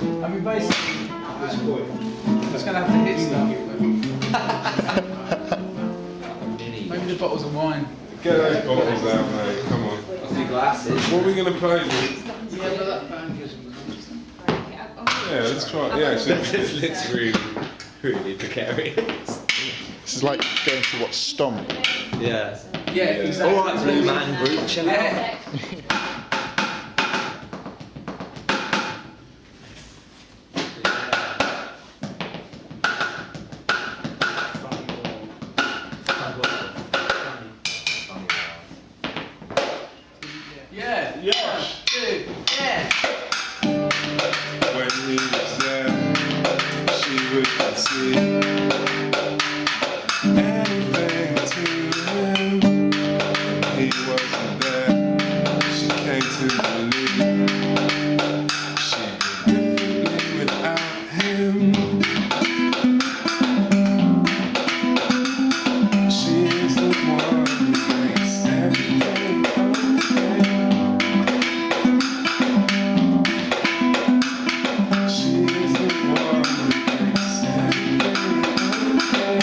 I mean, basically, I'm just going to have to hit stuff. Maybe the bottles of wine. Get those bottles out, mate. Come on. A few glasses. What are we going to play with? Yeah, but that band gives Yeah, let's try it. Yeah, This looks really, really precarious. This is like going to watch Stomp. Yeah. Yeah, exactly. All right, Blue Man Group, chill out. Yeah. Yeah. Yeah. Dude. Yeah. when he was there, she would concede anything to him. He wasn't there, she came to believe she'd be differently without him. She is the one who makes everything okay. She is the one who makes everything okay.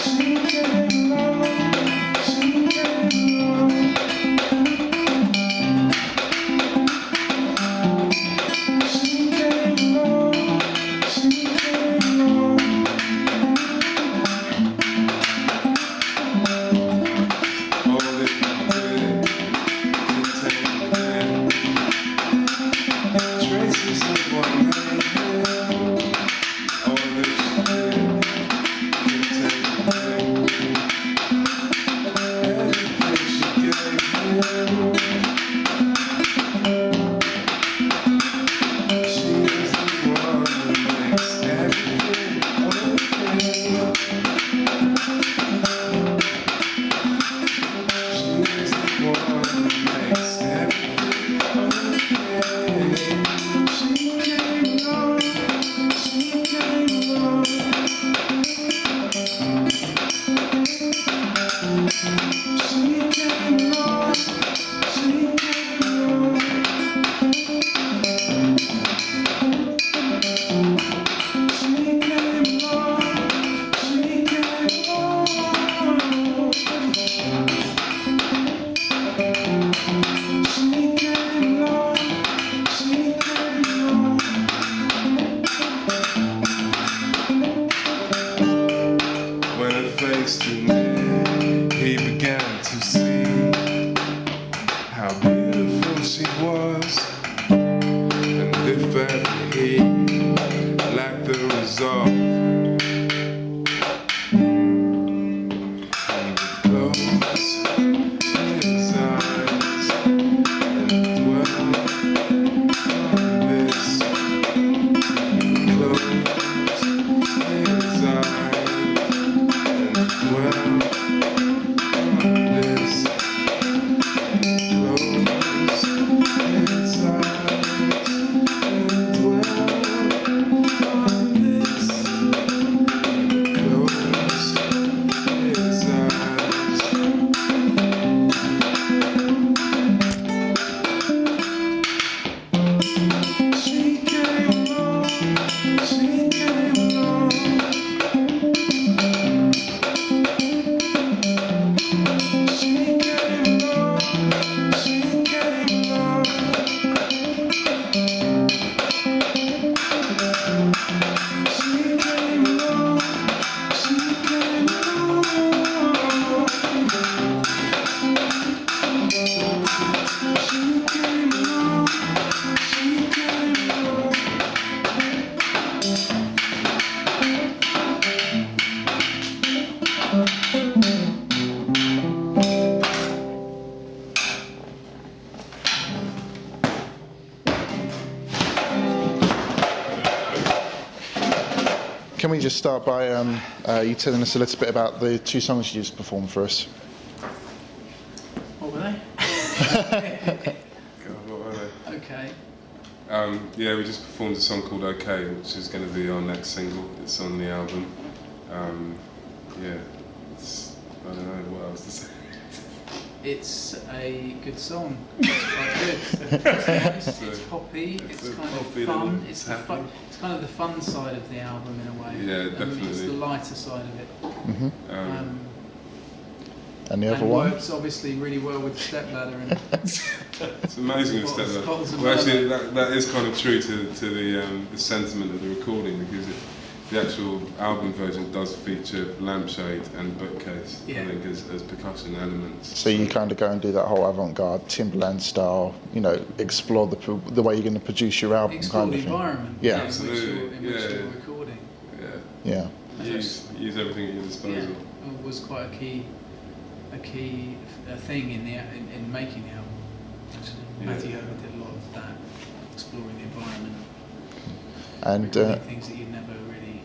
She came along, she came along. She came along, she came along. All that you did contained them. Traces of what made him. All that you did contained them. Everything she gave him. She is the one who makes everything okay. She is the one who makes everything okay. She came along, she came along. She came along, she came along. She came along, she came along. She came along, she came along. When her face drew near, he began to see how beautiful she was. And if ever he lacked the resolve, he would close his eyes and dwell on this. Close his eyes and dwell on this. Close his eyes and dwell on this. Close his eyes. She came along, she came along. She came along, she came along. She came along, she came along. She came along, she came along. Can we just start by you telling us a little bit about the two songs you just performed for us? What were they? God, what were they? Okay. Yeah, we just performed a song called OK, which is going to be our next single. It's on the album. Yeah, it's, I don't know what else to say. It's a good song. It's quite good. It's nice. It's poppy. It's kind of fun. It's kind of the fun side of the album in a way. Yeah, definitely. It's the lighter side of it. And the other and one? works obviously really well with Stepladder. And it's amazing with Stepladder. Well, actually, that is kind of true to the sentiment of the recording, because the actual album version does feature lampshade and bookcase, I think, as percussion elements. So you kind of go and do that whole avant-garde Timberland style, you know, explore the way you're going to produce your album, explore kind the of thing. environment. Yeah, absolutely. In which you're recording. Yeah. Use everything at your disposal. Yeah, it was quite a key thing in making the album. Actually, Matthew Herbert did a lot of that, exploring the environment, and things that you'd never really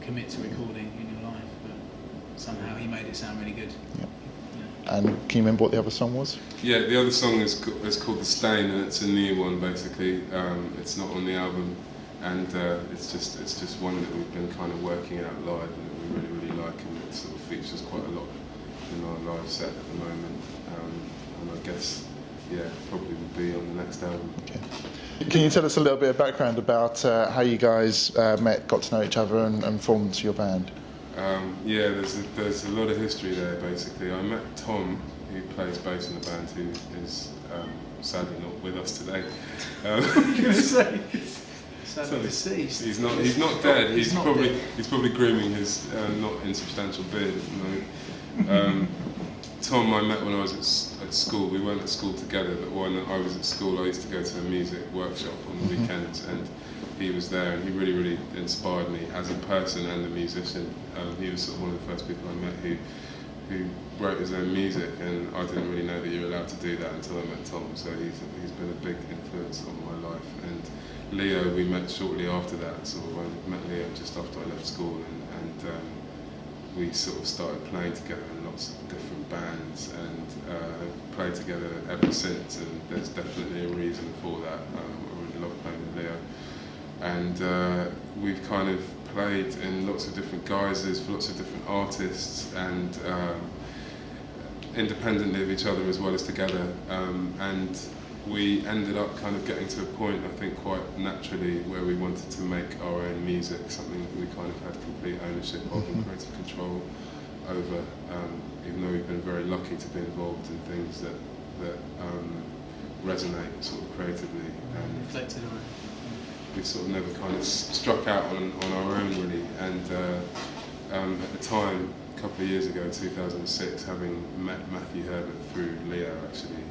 commit to recording in your life, but somehow he made it sound really good. And can you remember what the other song was? Yeah, the other song is called The Stain, and it's a new one basically. It's not on the album, and it's just one that we've been kind of working out live, and we really like, and it sort of features quite a lot in our live set at the moment. And I guess, probably will be on the next album. Okay. Can you tell us a little bit of background about how you guys met, got to know each other, and formed your band? There's a lot of history there. Basically, I met Tom, who plays bass in the band, who is sadly not with us today. Sadly deceased. He's not dead. He's probably grooming his not insubstantial beard at the moment. Tom I met when I was at school. We weren't at school together, but when I was at school, I used to go to a music workshop on the weekends, and he was there, and he really inspired me as a person and a musician. He was sort of one of the first people I met who wrote his own music, and I didn't really know that you're allowed to do that until I met Tom. So he's been a big influence on my life. And Leo, we met shortly after that. Sort of, I met Leo just after I left school, and we sort of started playing together in lots of different bands, and played together ever since. And there's definitely a reason for that. I really love playing with Leo, and we've kind of played in lots of different guises for lots of different artists, and independently of each other as well as together. And we ended up kind of getting to a point, I think, quite naturally, where we wanted to make our own music, something that we kind of had complete ownership of and creative control over, even though we've been very lucky to be involved in things that resonate sort of creatively. And reflected on it. We sort of never kind of struck out on our own, really. And at the time, a couple of years ago, 2006, having met Matthew Herbert through Leo, actually,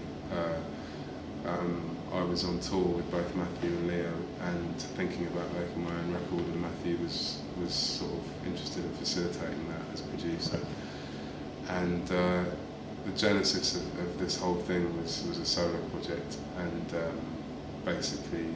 I was on tour with both Matthew and Leo, and thinking about making my own record, and Matthew was sort of interested in facilitating that as producer. And the genesis of this whole thing was a solo project, and basically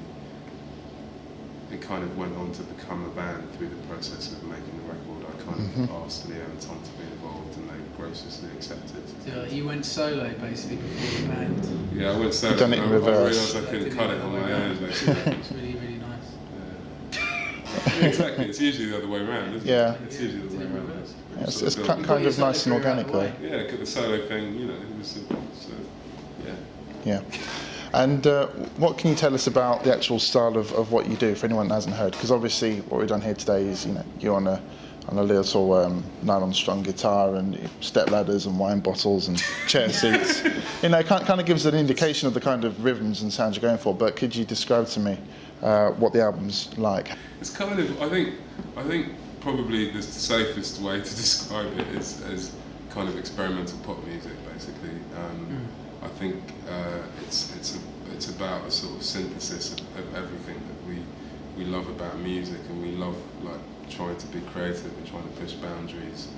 it kind of went on to become a band through the process of making the record. I kind of asked Leo and Tom to be involved, and they graciously accepted. So you went solo basically before the band. Yeah, I went solo. Done it in I reverse. realised I couldn't cut it on my own, basically. It's really nice. Yeah, exactly. It's usually the other way around, isn't it? It's usually the other way around. It's kind of nice and organic, though. Yeah, the solo thing, you know, it was simple. So, yeah. And what can you tell us about the actual style of what you do, for anyone that hasn't heard? Because obviously what we've done here today is, you know, you're on a little nylon strung guitar and step ladders and wine bottles and chair seats. You know, it kind of gives an indication of the kind of rhythms and sounds you're going for. But could you describe to me what the album's like? It's kind of, I think probably the safest way to describe it is as kind of experimental pop music, basically. I think it's about a sort of synthesis of everything that we love about music, and we love like trying to be creative and trying to push boundaries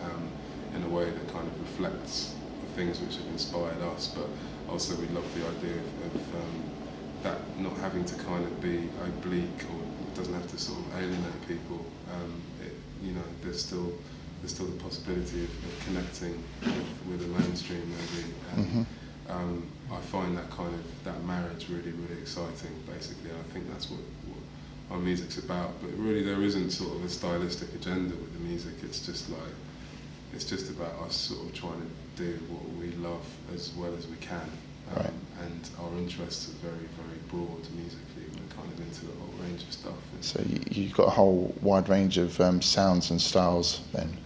in a way that kind of reflects the things which have inspired us. But also we love the idea of that not having to kind of be oblique, or it doesn't have to sort of alienate people. You know, there's still the possibility of connecting with the mainstream, maybe. And, I find that marriage really exciting, basically. And I think that's what our music's about. But really there isn't sort of a stylistic agenda with the music. It's just like, it's just about us sort of trying to do what we love as well as we can. Right. And our interests are very, very broad musically. We're kind of into a whole range of stuff. So you've got a whole wide range of sounds and styles then.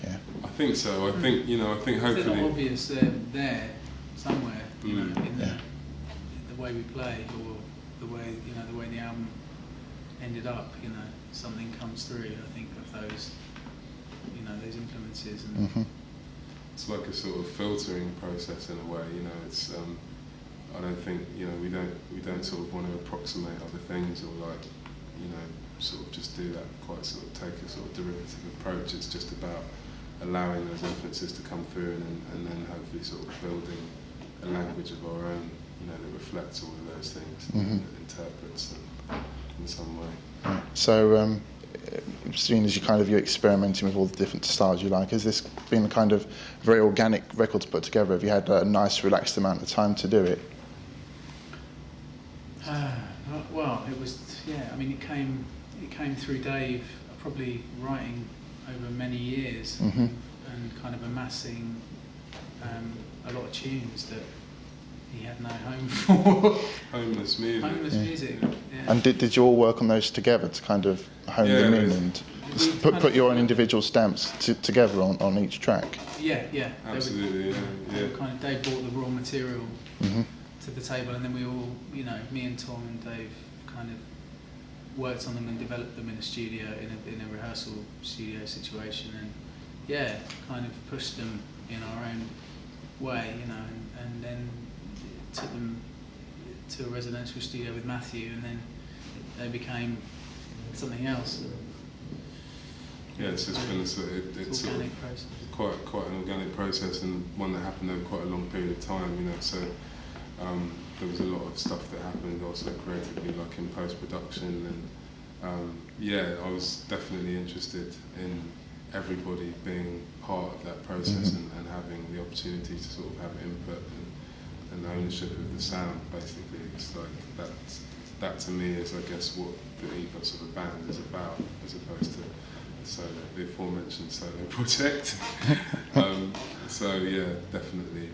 Yeah. I think so. I think hopefully. It's not obvious there somewhere, in the way we play or the way the album ended up. Something comes through. I think of those, those influences and. Mm-hmm. It's like a sort of filtering process in a way. It's. I don't think we don't sort of want to approximate other things or sort of just do that. Quite sort of take a sort of derivative approach. It's just about allowing those influences to come through and then hopefully sort of building a language of our own, that reflects all of those things, Mm-hmm. that interprets them in some way. Right. So, seeing as you're experimenting with all the different styles you like, has this been a kind of very organic record to put together? Have you had a nice, relaxed amount of time to do it? Well, it was. Yeah, I mean, it came through Dave, probably writing over many years Mm-hmm. and kind of amassing a lot of tunes that he had no home for. Homeless music. Homeless music. Yeah. And did you all work on those together to kind of hone them in and put your own individual stamps together on each track? Yeah. Absolutely. Kind of Dave brought the raw material Mm-hmm. to the table, and then we all, me and Tom and Dave, kind of worked on them and developed them in a studio, in a rehearsal studio situation, and kind of pushed them in our own way, and then took them to a residential studio with Matthew, and then they became something else. Yeah, it's just been it's sort organic of process. quite an organic process, and one that happened over quite a long period of time. So there was a lot of stuff that happened also creatively, like in post-production, and I was definitely interested in everybody being part of that process, Mm-hmm. and having the opportunity to sort of have input and ownership of the sound. Basically, it's like that to me is, I guess, what the ethos of a band is about, as opposed to the aforementioned solo project. So yeah, definitely,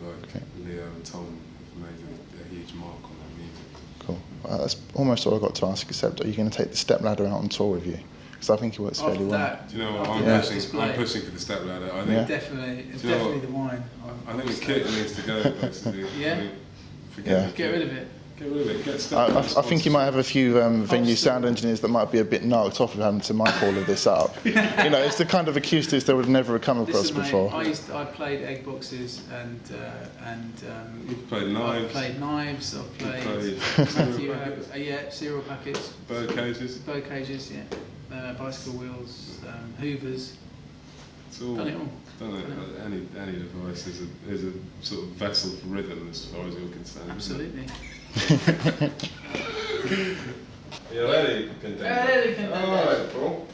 Leo and Tom have made a huge mark on that music. Cool. That's almost all I've got to ask, except are you going to take the stepladder out on tour with you? Because I think it works fairly well. Do you know what? I'm pushing for the stepladder. I think It's definitely the wine. I think the kit needs to go, basically. Yeah. Get rid of it. Get rid of it. Get I stuff. think you might have a few venue sound engineers that might be a bit knocked off of having to mic all of this up. It's the kind of acoustics they would have never come across before. I played egg boxes and You've played knives. I've played knives. I've played Matthew. Cereal packets. Bird cages. Bird cages. Yeah. Bicycle wheels. Hoovers. It's all Done it all. Done it. Any device is a sort of vessel for rhythm, as far as you're concerned. Absolutely. Are you ready? Ready, contender. All right, Paul.